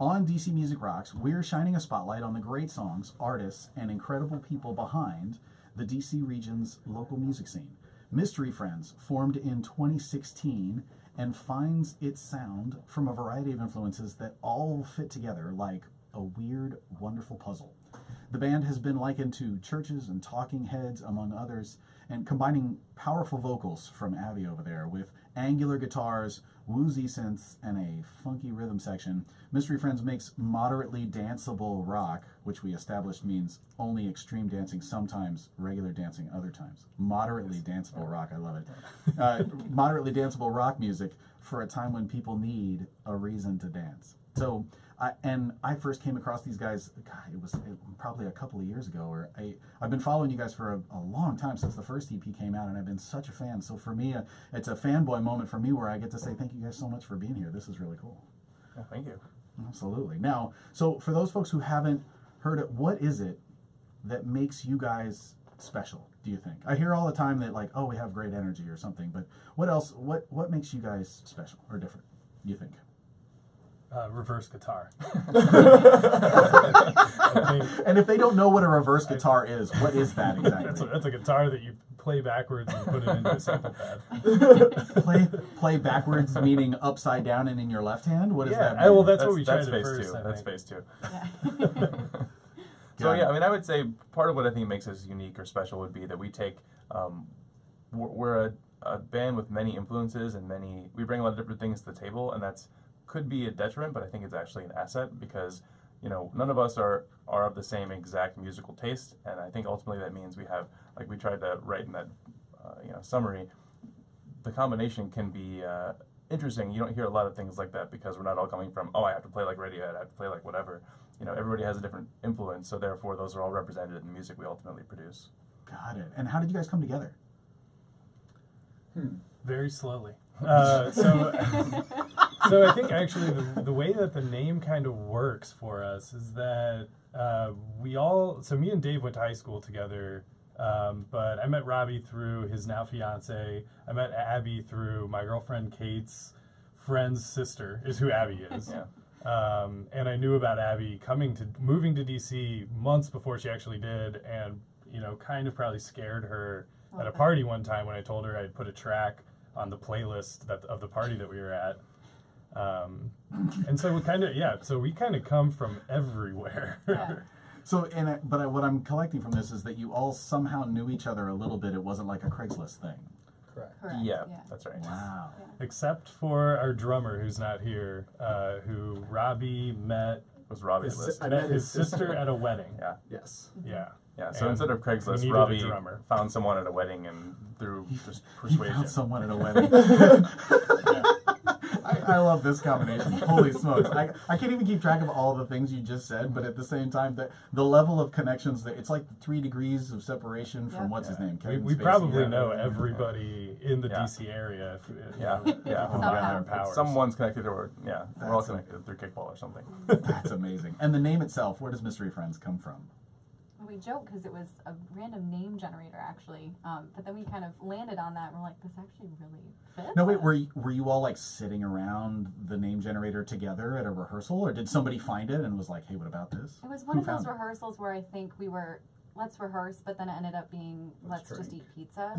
On DC Music Rocks, we're shining a spotlight on the great songs, artists, and incredible people behind the DC region's local music scene. Mystery Friends formed in 2016 and finds its sound from a variety of influences that all fit together like a weird, wonderful puzzle. The band has been likened to Churches and Talking Heads, among others, and combining powerful vocals from Abby over there with angular guitars, woozy synths, and a funky rhythm section. Mystery Friends makes moderately danceable rock, which we established means only extreme dancing, sometimes regular dancing other times. Moderately danceable rock, I love it. Moderately danceable rock music for a time when people need a reason to dance. So, I first came across these guys, God, it was probably a couple of years ago, or I've been following you guys for a long time, since the first EP came out, and I've been such a fan. So for me, it's a fanboy moment for me where I get to say thank you guys so much for being here. This is really cool. Yeah, thank you. Absolutely. Now, so for those folks who haven't heard it, what is it that makes you guys special, do you think? I hear all the time that, like, oh, we have great energy or something, but what else, what makes you guys special or different, do you think? Reverse guitar. And if they don't know what a reverse guitar is, what is that exactly? That's a guitar that you play backwards and put it into a sample pad. Play backwards, meaning upside down and in your left hand? What does that mean? Well, that's what we tried phase first. Two. That's phase two. Yeah. So yeah, I mean, I would say part of what I think makes us unique or special would be that we take, we're a band with many influences and we bring a lot of different things to the table, and that's could be a detriment, but I think it's actually an asset because, you know, none of us are of the same exact musical taste, and I think ultimately that means we have, like we tried to write in that, summary, the combination can be interesting. You don't hear a lot of things like that because we're not all coming from, oh, I have to play like Radiohead, I have to play like whatever. You know, everybody has a different influence, so therefore those are all represented in the music we ultimately produce. Got it. And how did you guys come together? Very slowly. So I think actually the way that the name kind of works for us is that me and Dave went to high school together, but I met Robbie through his now fiance. I met Abby through my girlfriend Kate's friend's sister, is who Abby is. Yeah. And I knew about Abby moving to DC months before she actually did, and kind of probably scared her at a party one time when I told her I'd put a track on the playlist of the party that we were at. And so we kind of come from everywhere. Yeah. So, but what I'm collecting from this is that you all somehow knew each other a little bit. It wasn't like a Craigslist thing. Correct. Yeah, that's right. Wow. Yeah. Except for our drummer, who's not here, who Robbie met. Was Robbie I Met his sister at a wedding. Yeah. Yes. Yeah. Yeah, so And instead of we Craigslist, needed a Robbie drummer. found someone at a wedding and through just He persuasion. found someone at a wedding. I love this combination. Holy smokes. I can't even keep track of all the things you just said, but at the same time, the level of connections, it's like 3 degrees of separation from what's his name? Kevin We Spacey. probably Yeah. know everybody in the Yeah. DC area. Yeah. Somehow. Powers. Someone's connected, or we're all That's connected through kickball or something. That's amazing. And the name itself, where does Mystery Friends come from? We joke because it was a random name generator, actually. But then we kind of landed on that, and we're like, this actually really fits. No, wait, us. were you all like sitting around the name generator together at a rehearsal, or did somebody find it and was like, hey, what about this? It was one Who of those found it? rehearsals where I think we were, let's rehearse, but then it ended up being, let's just drink. eat pizza.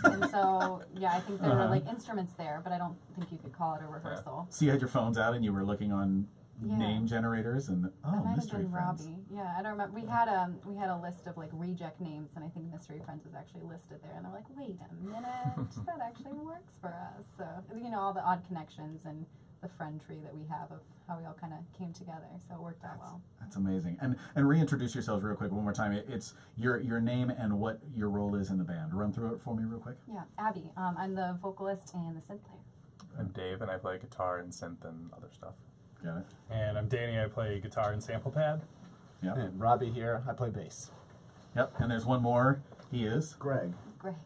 And so, yeah, I think there were like instruments there, but I don't think you could call it a rehearsal. So you had your phones out and you were looking on Yeah. name generators and That might have Mystery been Friends. Robbie. Yeah, I don't remember. We had a list of like reject names, and I think Mystery Friends was actually listed there. And they're like, wait a minute, that actually works for us. So all the odd connections and the friend tree that we have of how we all kind of came together. So it worked out well. That's amazing. And reintroduce yourselves real quick one more time. It's your name and what your role is in the band. Run through it for me real quick. Yeah, Abby. I'm the vocalist and the synth player. I'm Dave, and I play guitar and synth and other stuff. Got it? And I'm Danny. I play guitar and sample pad. Yep. And Robbie here, I play bass. Yep. And there's one more. He is Greg. Greg.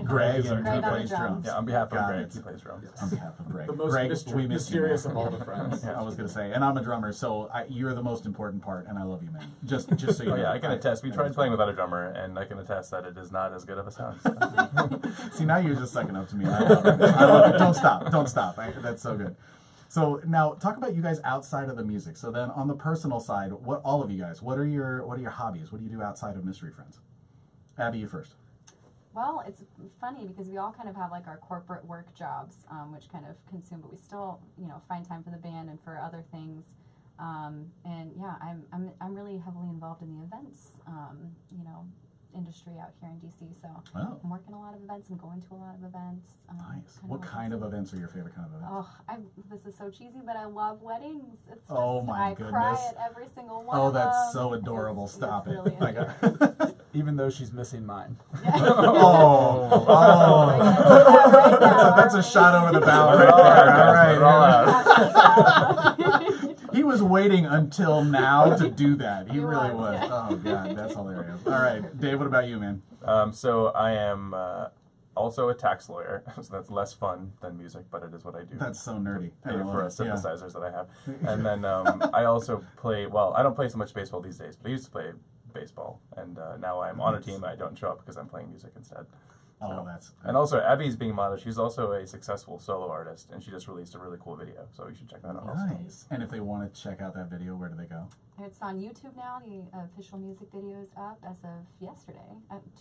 Greg, is our and Greg he on the plays drums. drums. Yeah, on behalf of Got Greg, it. he plays drums. On behalf of Greg. The most Greg, we miss mysterious you, of man. all the friends. Yeah, I was gonna say, and I'm a drummer, so you're the most important part, and I love you, man. Just so you Oh know. yeah, I can attest. We tried playing without a drummer, and I can attest that it is not as good of a sound. See, now you're just sucking up to me. I love it. Don't stop. That's so good. So now talk about you guys outside of the music. So then on the personal side, all of you guys, what are your hobbies? What do you do outside of Mystery Friends? Abby, you first. Well, it's funny because we all kind of have like our corporate work jobs, which kind of consume, but we still, find time for the band and for other things. And yeah, I'm really heavily involved in the events, industry out here in DC. So Wow. I'm working a lot of events. I'm going to a lot of events. Nice. What kind of events are your favorite kind of events? Oh, this is so cheesy, but I love weddings. It's just, Oh my I goodness. cry at every single one. Oh, of that's them. so adorable. It's Stop it. really I got- Even though she's missing mine. That's a shot over the bow right there. All right. He was waiting until now to do that. He really was. Oh god, that's hilarious. All right, Dave, what about you, man? So I am also a tax lawyer, so that's less fun than music, but it is what I do. That's so nerdy. Pay for synthesizers that I have. And then I also play, well, I don't play so much baseball these days, but I used to play baseball. And now I'm on a team and I don't show up because I'm playing music instead. Oh, that's. And also, Abby's being modest. She's also a successful solo artist, and she just released a really cool video, so you should check that out also. Nice. And if they want to check out that video, where do they go? It's on YouTube now. The official music video is up as of yesterday,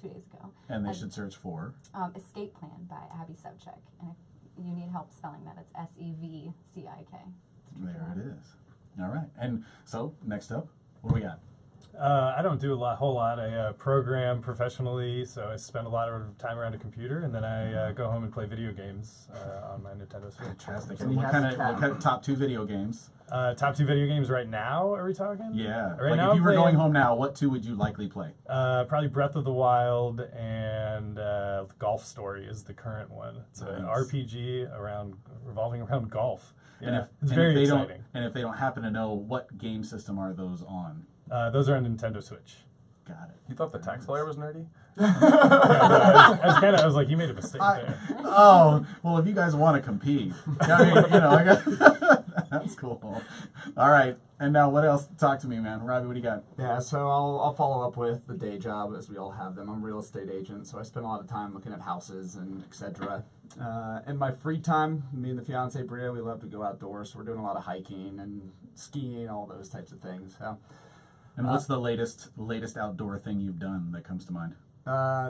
2 days ago. And they should search for Escape Plan by Abby Sevcik. And if you need help spelling that, it's SEVCIK. There it is. All right. And so, next up, what do we got? I don't do whole lot. I program professionally, so I spend a lot of time around a computer, and then I go home and play video games on my Nintendo Switch. Fantastic. And And he what has a kind cat. of top 2 video games? Top 2 video games right now, are we talking? Yeah. Right Like now if you were I'm going playing, home now, what 2 would you likely play? Probably Breath of the Wild and Golf Story is the current one. It's an Nice. RPG revolving around golf. And Yeah, if, it's and very if they exciting. Don't, and if they don't happen to know, what game system are those on? Those are on Nintendo Switch. Got it. You thought the tax lawyer was nerdy? I was like, you made a mistake there. Oh, well, if you guys want to compete, I mean, I got that's cool. All right, and now what else? Talk to me, man. Robbie, what do you got? Yeah, so I'll follow up with the day job as we all have them. I'm a real estate agent, so I spend a lot of time looking at houses and etc. In my free time, me and the fiance Bria, we love to go outdoors. So we're doing a lot of hiking and skiing, all those types of things. So, And what's the latest outdoor thing you've done that comes to mind?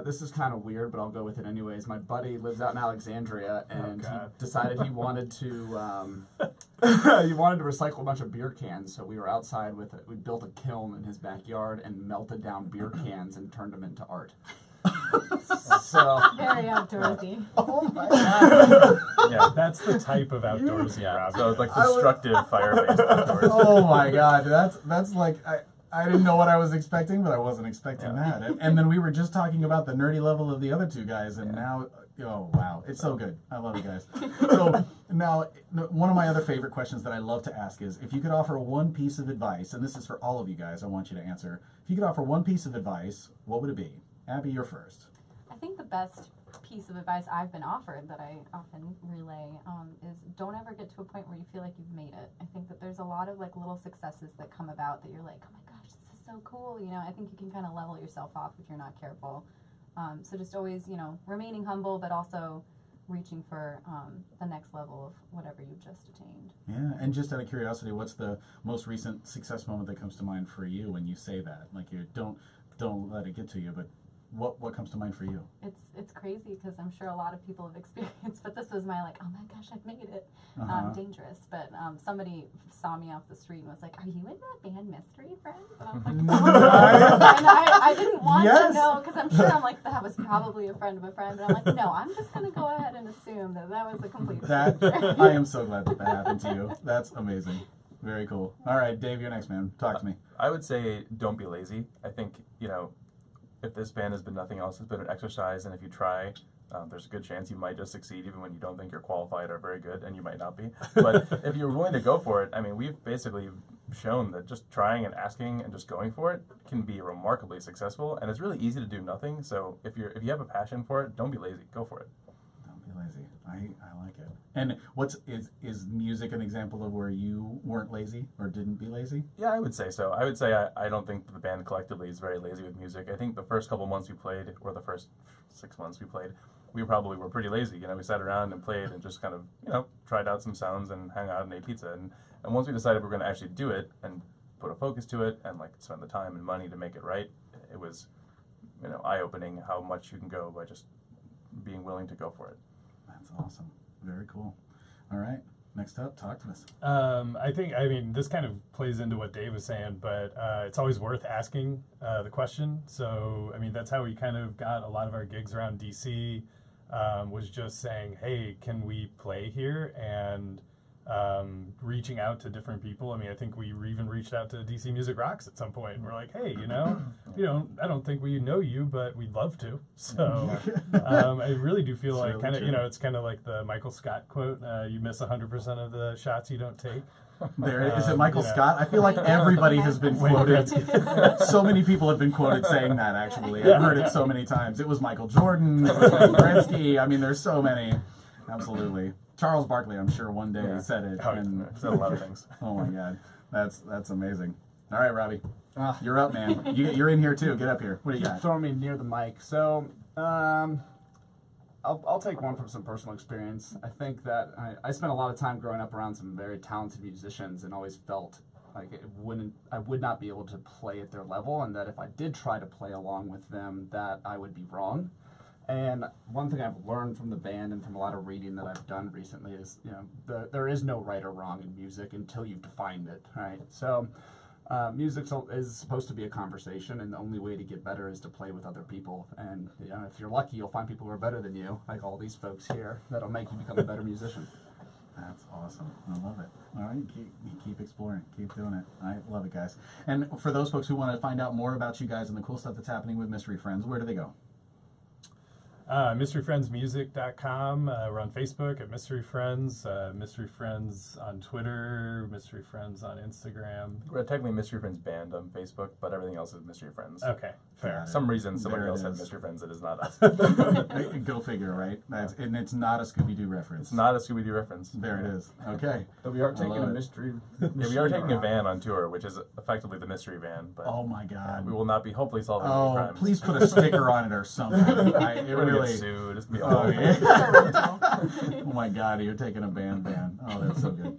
this is kind of weird, but I'll go with it anyways. My buddy lives out in Alexandria, and he God. decided he wanted to recycle a bunch of beer cans. So we were outside with it. We built a kiln in his backyard and melted down beer cans and turned them into art. So Very outdoorsy. oh my god! Yeah. That's the type of outdoorsy Yeah, Rob. so it's like destructive fire-based outdoors. Oh my God, that's like I didn't know what I was expecting, but I wasn't expecting that. And then we were just talking about the nerdy level of the other 2 guys, and now, oh wow, it's so good. I love you guys. So now, one of my other favorite questions that I love to ask is, if you could offer one piece of advice, and this is for all of you guys, I want you to answer. If you could offer one piece of advice, what would it be? Abby, you're first. I think the best piece of advice I've been offered that I often relay is don't ever get to a point where you feel like you've made it. I think that there's a lot of like little successes that come about that you're like, oh my gosh, this is so cool. I think you can kind of level yourself off if you're not careful. So just always, remaining humble, but also reaching for the next level of whatever you've just attained. Yeah, and just out of curiosity, what's the most recent success moment that comes to mind for you when you say that? Like, you don't let it get to you, but what comes to mind for you? It's crazy because I'm sure a lot of people have experienced, but this was my like, oh my gosh, I've made it. Dangerous. But somebody saw me off the street and was like, are you in that band Mystery Friends? And I was like, oh. And I didn't want Yes. to know because I'm sure I'm like, that was probably a friend of a friend. But I'm like, no, I'm just going to go ahead and assume that was a complete stranger. I am so glad that happened to you. That's amazing. Very cool. All right, Dave, you're next, man. Talk to me. I would say don't be lazy. I think, if this band has been nothing else, it's been an exercise, and if you try, there's a good chance you might just succeed even when you don't think you're qualified or very good, and you might not be. But if you're willing to go for it, I mean, we've basically shown that just trying and asking and just going for it can be remarkably successful, and it's really easy to do nothing. So if you have a passion for it, don't be lazy. Go for it. Don't be lazy. I like it. And is music an example of where you weren't lazy or didn't be lazy? Yeah, I would say so. I would say I don't think the band collectively is very lazy with music. I think the first couple months we played, or the first 6 months we we probably were pretty lazy. We sat around and played and just kind of, tried out some sounds and hung out and ate pizza. And once we decided we were going to actually do it and put a focus to it and spend the time and money to make it right, it was, eye-opening how much you can go by just being willing to go for it. That's awesome. Very cool. All right. Next up, talk to us. I mean, this kind of plays into what Dave was saying, but it's always worth asking the question. So, I mean, that's how we kind of got a lot of our gigs around DC, was just saying, hey, can we play here? And reaching out to different people. I mean, I think we even reached out to DC Music Rocks at some point. And we're like, hey, I don't think we know you, but we'd love to. So I really do feel like it's kind of like the Michael Scott quote, you miss 100% of the shots you don't take. There is it Michael Scott? I feel like everybody has been quoted. So many people have been quoted saying that, actually. I've heard it so many times. It was Michael Jordan, it was Wayne Gretzky. I mean, there's so many. Absolutely. Charles Barkley, I'm sure one day said it. And said a lot of things. Oh my God. That's amazing. All right, Robbie. You're up, man. You're in here too. Get up here. What do you got? Throwing me near the mic. So, I'll take one from some personal experience. I think that I spent a lot of time growing up around some very talented musicians and always felt like I would not be able to play at their level, and that if I did try to play along with them, that I would be wrong. And one thing I've learned from the band and from a lot of reading that I've done recently is, there is no right or wrong in music until you've defined it, right? So music is supposed to be a conversation, and the only way to get better is to play with other people. And if you're lucky, you'll find people who are better than you, like all these folks here, that'll make you become a better musician. That's awesome. I love it. All right, keep exploring. Keep doing it. I love it, guys. And for those folks who want to find out more about you guys and the cool stuff that's happening with Mystery Friends, where do they go? MysteryFriendsMusic.com. We're on Facebook at Mystery Friends, Mystery Friends on Twitter, Mystery Friends on Instagram. We're technically Mystery Friends Band on Facebook, but everything else is Mystery Friends. Okay, fair. For some reason, somebody else had Mystery Friends. It is not us. Go figure, right? And it's not a Scooby-Doo reference. It's not a Scooby-Doo reference. There it is. Okay. But we are taking a mystery. Yeah, we are taking a van on tour, which is effectively the mystery van. But oh my God. We will not be hopefully solving any crimes. Please put a sticker on it or something. We're gonna get sued. It's gonna be oh my God, you're taking a van. Oh, that's so good.